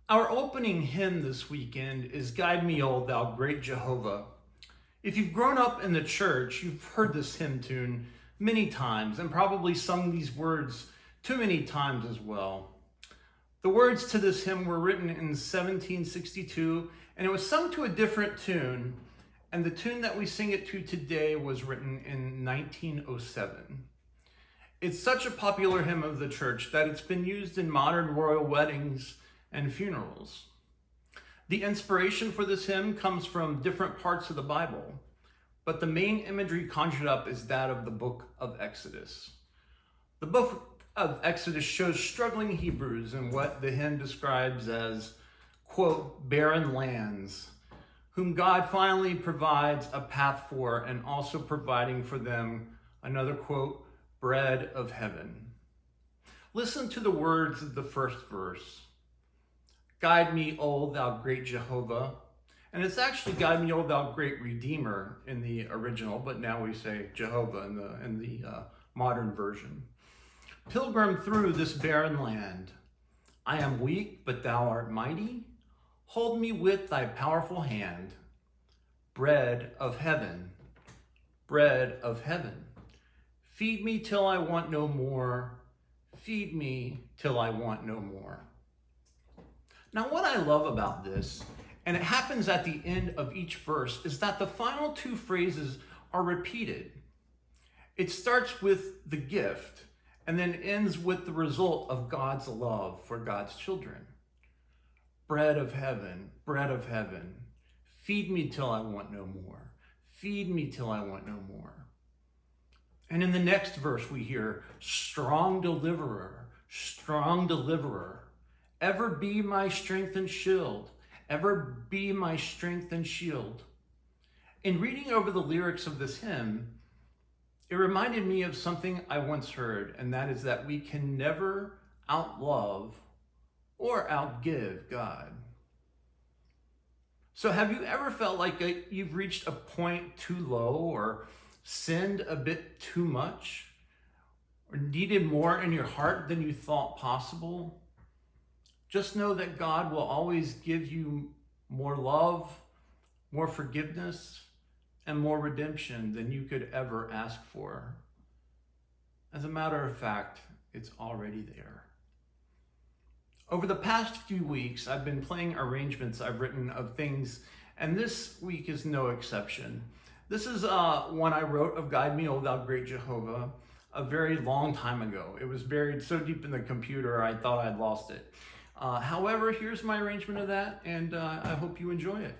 Our opening hymn this weekend is Guide Me, O Thou Great Jehovah. If you've grown up in the church, you've heard this hymn tune many times and probably sung these words too many times as well. The words to this hymn were written in 1762 and it was sung to a different tune, and the tune that we sing it to today was written in 1907. It's such a popular hymn of the church that it's been used in modern royal weddings and funerals. The inspiration for this hymn comes from different parts of the Bible, but the main imagery conjured up is that of the book of Exodus. The book of Exodus shows struggling Hebrews in what the hymn describes as, quote, barren lands, whom God finally provides a path for, and also providing for them another, quote, bread of heaven. Listen to the words of the first verse. Guide me, O thou great Jehovah. And it's actually guide me, O thou great Redeemer in the original, but now we say Jehovah in the modern version. Pilgrim through this barren land, I am weak, but thou art mighty. Hold me with thy powerful hand. Bread of heaven, bread of heaven. Feed me till I want no more. Feed me till I want no more. Now, what I love about this, and it happens at the end of each verse, is that the final two phrases are repeated. It starts with the gift and then ends with the result of God's love for God's children. Bread of heaven, feed me till I want no more. Feed me till I want no more. And in the next verse we hear, strong deliverer, ever be my strength and shield, ever be my strength and shield. In reading over the lyrics of this hymn, it reminded me of something I once heard, and that is that we can never outlove or outgive God. So have you ever felt like you've reached a point too low, or sinned a bit too much, or needed more in your heart than you thought possible? Just know that God will always give you more love, more forgiveness, and more redemption than you could ever ask for. As a matter of fact, it's already there. Over the past few weeks, I've been playing arrangements I've written of things, and this week is no exception. This is one I wrote of Guide Me, O Thou Great Jehovah, a very long time ago. It was buried so deep in the computer, I thought I'd lost it. However, here's my arrangement of that, and I hope you enjoy it.